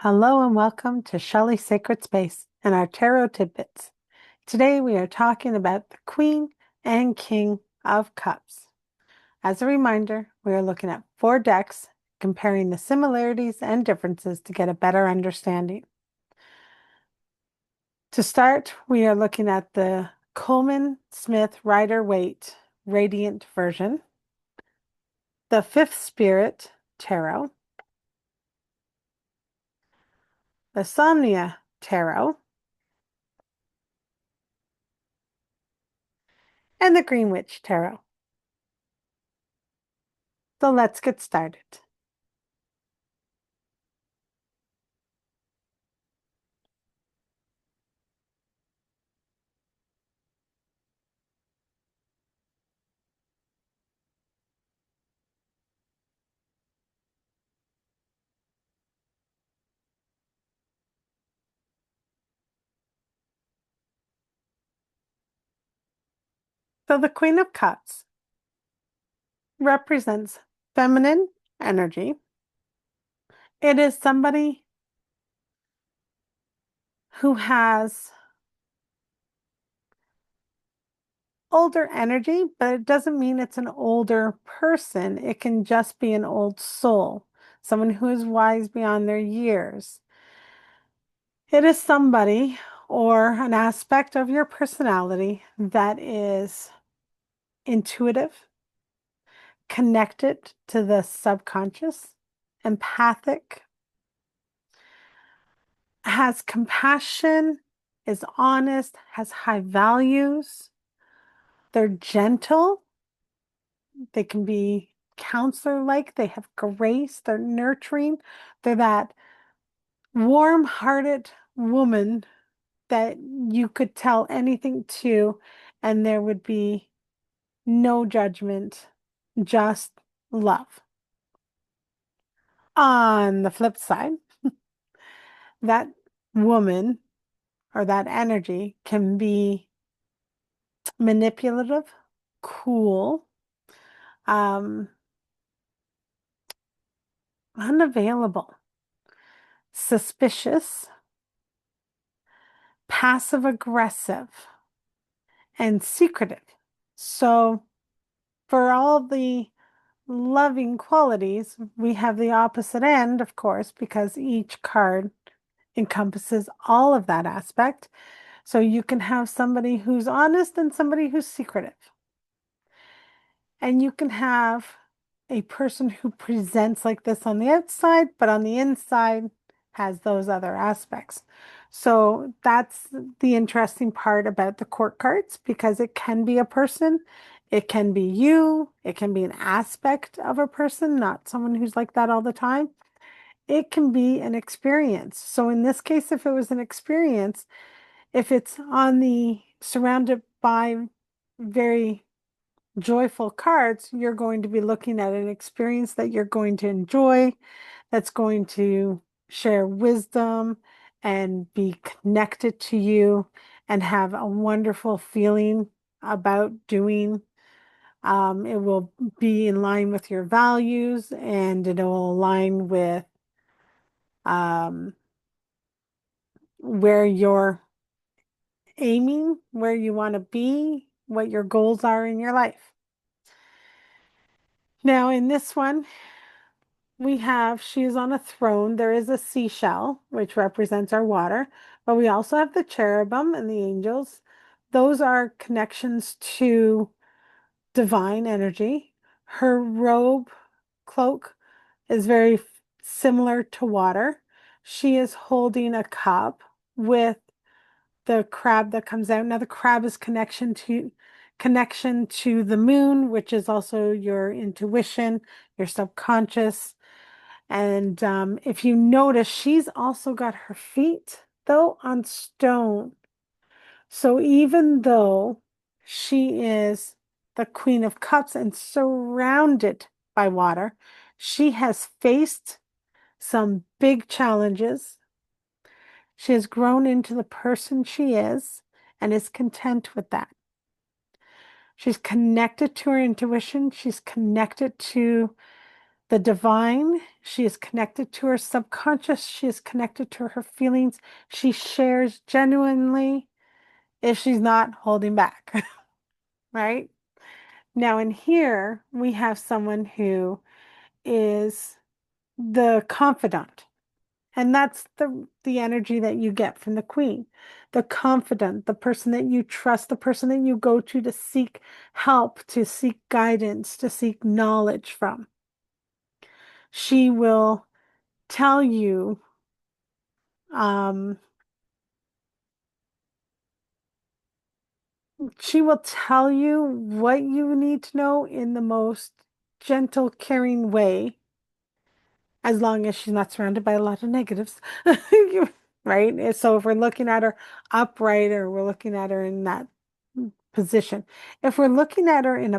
Hello and welcome to Shelley's Sacred Space and our Tarot Tidbits. Today we are talking about the Queen and King of Cups. As a reminder, we are looking at 4 decks, comparing the similarities and differences to get a better understanding. To start, we are looking at the Coleman Smith Rider-Waite Radiant version, the Fifth Spirit Tarot, the Somnia Tarot, and the Green Witch Tarot. So let's get started. So the Queen of Cups represents feminine energy. It is somebody who has older energy, but it doesn't mean it's an older person. It can just be an old soul, someone who is wise beyond their years. It is somebody or an aspect of your personality that is intuitive, connected to the subconscious, empathic, has compassion, is honest, has high values. They're gentle. They can be counselor-like. They have grace. They're nurturing. They're that warm-hearted woman that you could tell anything to, and there would be no judgment, just love. On the flip side, that woman or that energy can be manipulative, cool, um, unavailable, suspicious, passive aggressive, and secretive. So, for all the loving qualities, we have the opposite end, of course, because each card encompasses all of that aspect. So, you can have somebody who's honest and somebody who's secretive. And you can have a person who presents like this on the outside, but on the inside has those other aspects. So that's the interesting part about the court cards, because it can be a person, it can be you, it can be an aspect of a person, not someone who's like that all the time. It can be an experience. So in this case, if it was an experience, if it's on the surrounded by very joyful cards, you're going to be looking at an experience that you're going to enjoy, that's going to share wisdom and be connected to you and have a wonderful feeling about doing. It will be in line with your values and it will align with um, where you're aiming, where you want to be, what your goals are in your life. Now, in this one, she is on a throne. There is a seashell, which represents our water, but we also have the cherubim and the angels. Those are connections to divine energy. Her robe, cloak, is very similar to water. She is holding a cup with the crab that comes out. Now, the crab is connection to the moon, which is also your intuition, your subconscious. And if you notice, she's also got her feet, though, on stone. So even though she is the Queen of Cups and surrounded by water, she has faced some big challenges. She has grown into the person she is and is content with that. She's connected to her intuition. She's connected to The divine, she is connected to her subconscious, she is connected to her feelings. She shares genuinely if she's not holding back, right? Now, in here, we have someone who is the confidant. And that's the energy that you get from the queen. The confidant, the person that you trust, the person that you go to seek help, to seek guidance, to seek knowledge from. She will tell you, um, she will tell you what you need to know in the most gentle, caring way, as long as she's not surrounded by a lot of negatives. Right? So if we're looking at her upright or we're looking at her in that position, if we're looking at her in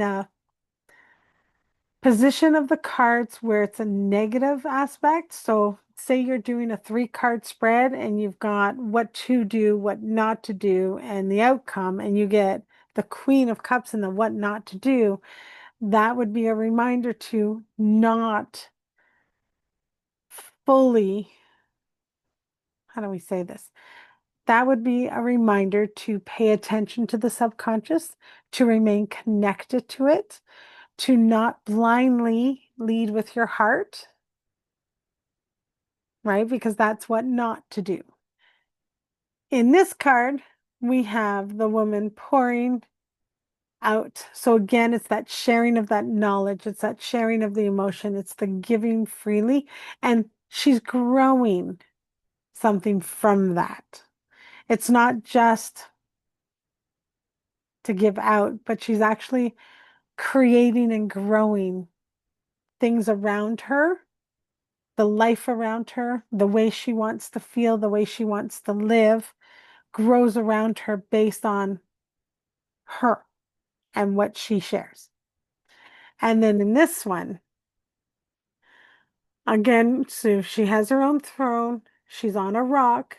a position of the cards where it's a negative aspect, so say you're doing a 3 card spread and you've got what to do, what not to do, and the outcome, and you get the Queen of Cups and the what not to do, that would be a reminder to not fully, how do we say this? That would be a reminder to pay attention to the subconscious, to remain connected to it, to not blindly lead with your heart, right? Because that's what not to do. In this card, we have the woman pouring out. So again, it's that sharing of that knowledge, it's that sharing of the emotion, it's the giving freely, and she's growing something from that. It's not just to give out, but she's actually creating and growing things around her, the life around her, the way she wants to feel, the way she wants to live, grows around her based on her and what she shares. And then in this one, again, so she has her own throne, she's on a rock.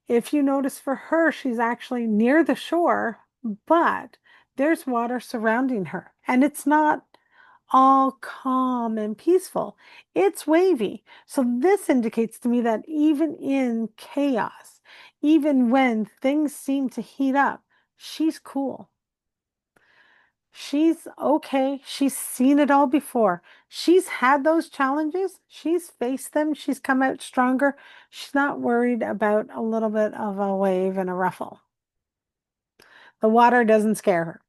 If you notice for her, she's actually near the shore, but there's water surrounding her. And it's not all calm and peaceful. It's wavy. So this indicates to me that even in chaos, even when things seem to heat up, she's cool. She's okay. She's seen it all before. She's had those challenges. She's faced them. She's come out stronger. She's not worried about a little bit of a wave and a ruffle. The water doesn't scare her.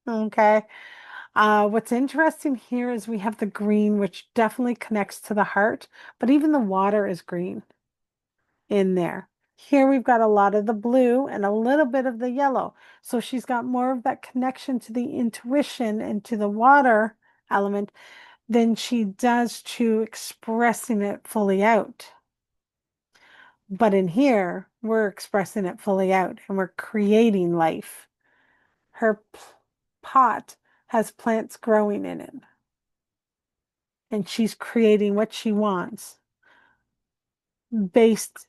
Okay. What's interesting here is we have the green, which definitely connects to the heart, but even the water is green in there. Here we've got a lot of the blue and a little bit of the yellow. So she's got more of that connection to the intuition and to the water element than she does to expressing it fully out. But in here, we're expressing it fully out and we're creating life. Her pot has plants growing in it, and she's creating what she wants based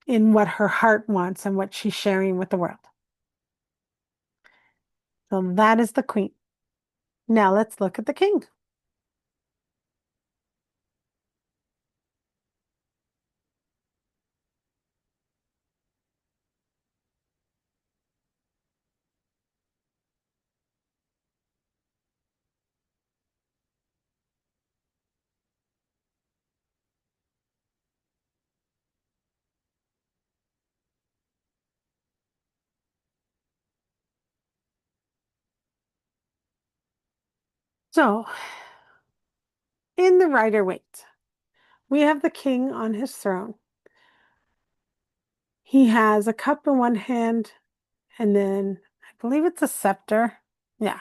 in what her heart wants and what she's sharing with the world. So that is the queen. Now let's look at the king. So in the Rider-Waite, we have the king on his throne. He has a cup in one hand, and then I believe it's a scepter. Yeah,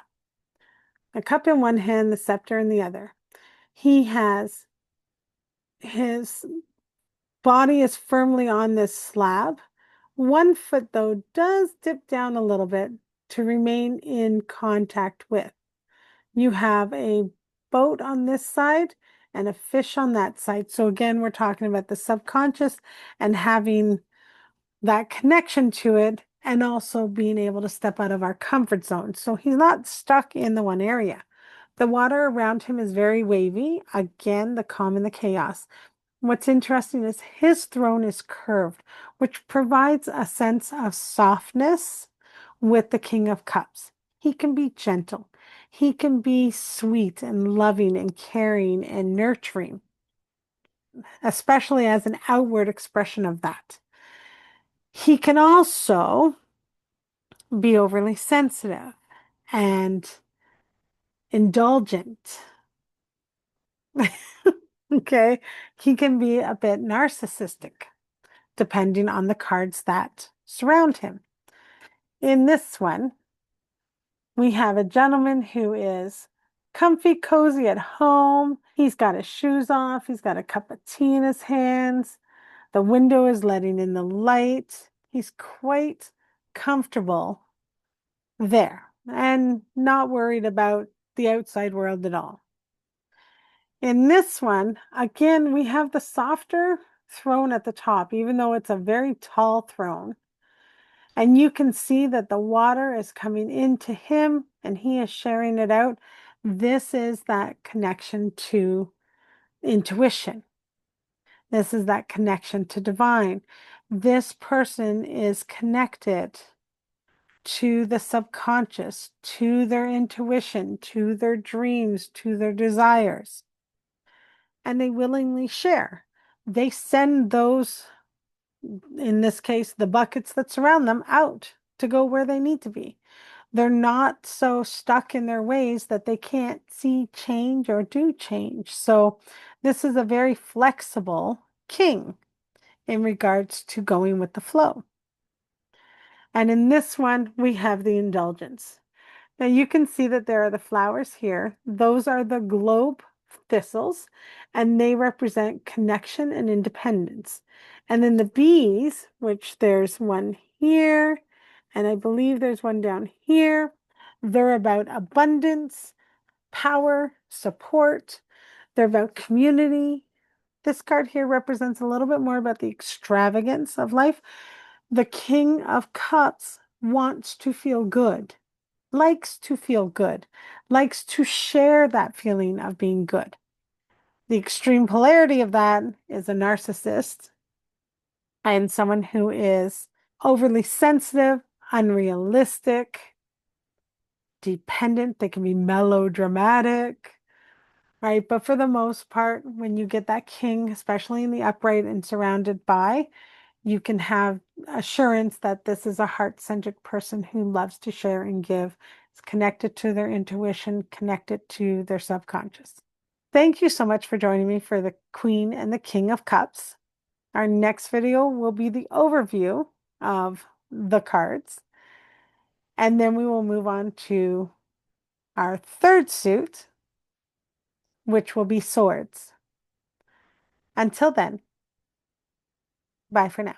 a cup in one hand, the scepter in the other. He has his body is firmly on this slab. One foot, though, does dip down a little bit to remain in contact with. You have a boat on this side and a fish on that side. So again, we're talking about the subconscious and having that connection to it and also being able to step out of our comfort zone. So he's not stuck in the one area, The water around him is very wavy. Again, the calm and the chaos. What's interesting is his throne is curved, which provides a sense of softness with the King of Cups. He can be gentle. He can be sweet and loving and caring and nurturing, especially as an outward expression of that. He can also be overly sensitive and indulgent. Okay. He can be a bit narcissistic, depending on the cards that surround him. In this one, we have a gentleman who is comfy, cozy at home. He's got his shoes off. He's got a cup of tea in his hands. The window is letting in the light. He's quite comfortable there and not worried about the outside world at all. In this one, again, we have the softer throne at the top, even though it's a very tall throne. And you can see that the water is coming into him and he is sharing it out. This is that connection to intuition. This is that connection to divine. This person is connected to the subconscious, to their intuition, to their dreams, to their desires. And they willingly share. They send those, in this case, the buckets that surround them, out to go where they need to be. They're not so stuck in their ways that they can't see change or do change. So this is a very flexible king in regards to going with the flow. And in this one, we have the indulgence. Now you can see that there are the flowers here. Those are the globe thistles, and they represent connection and independence. And then the bees, which there's one here, and I believe there's one down here. They're about abundance, power, support. They're about community. This card here represents a little bit more about the extravagance of life. The King of Cups wants to feel good, likes to feel good, likes to share that feeling of being good. The extreme polarity of that is a narcissist and someone who is overly sensitive, unrealistic, dependent. They can be melodramatic, right? But for the most part, when you get that king, especially in the upright and surrounded by, you can have assurance that this is a heart-centered person who loves to share and give. It's connected to their intuition, connected to their subconscious. Thank you so much for joining me for the Queen and the King of Cups. Our next video will be the overview of the cards. And then we will move on to our third suit, which will be swords. Until then, bye for now.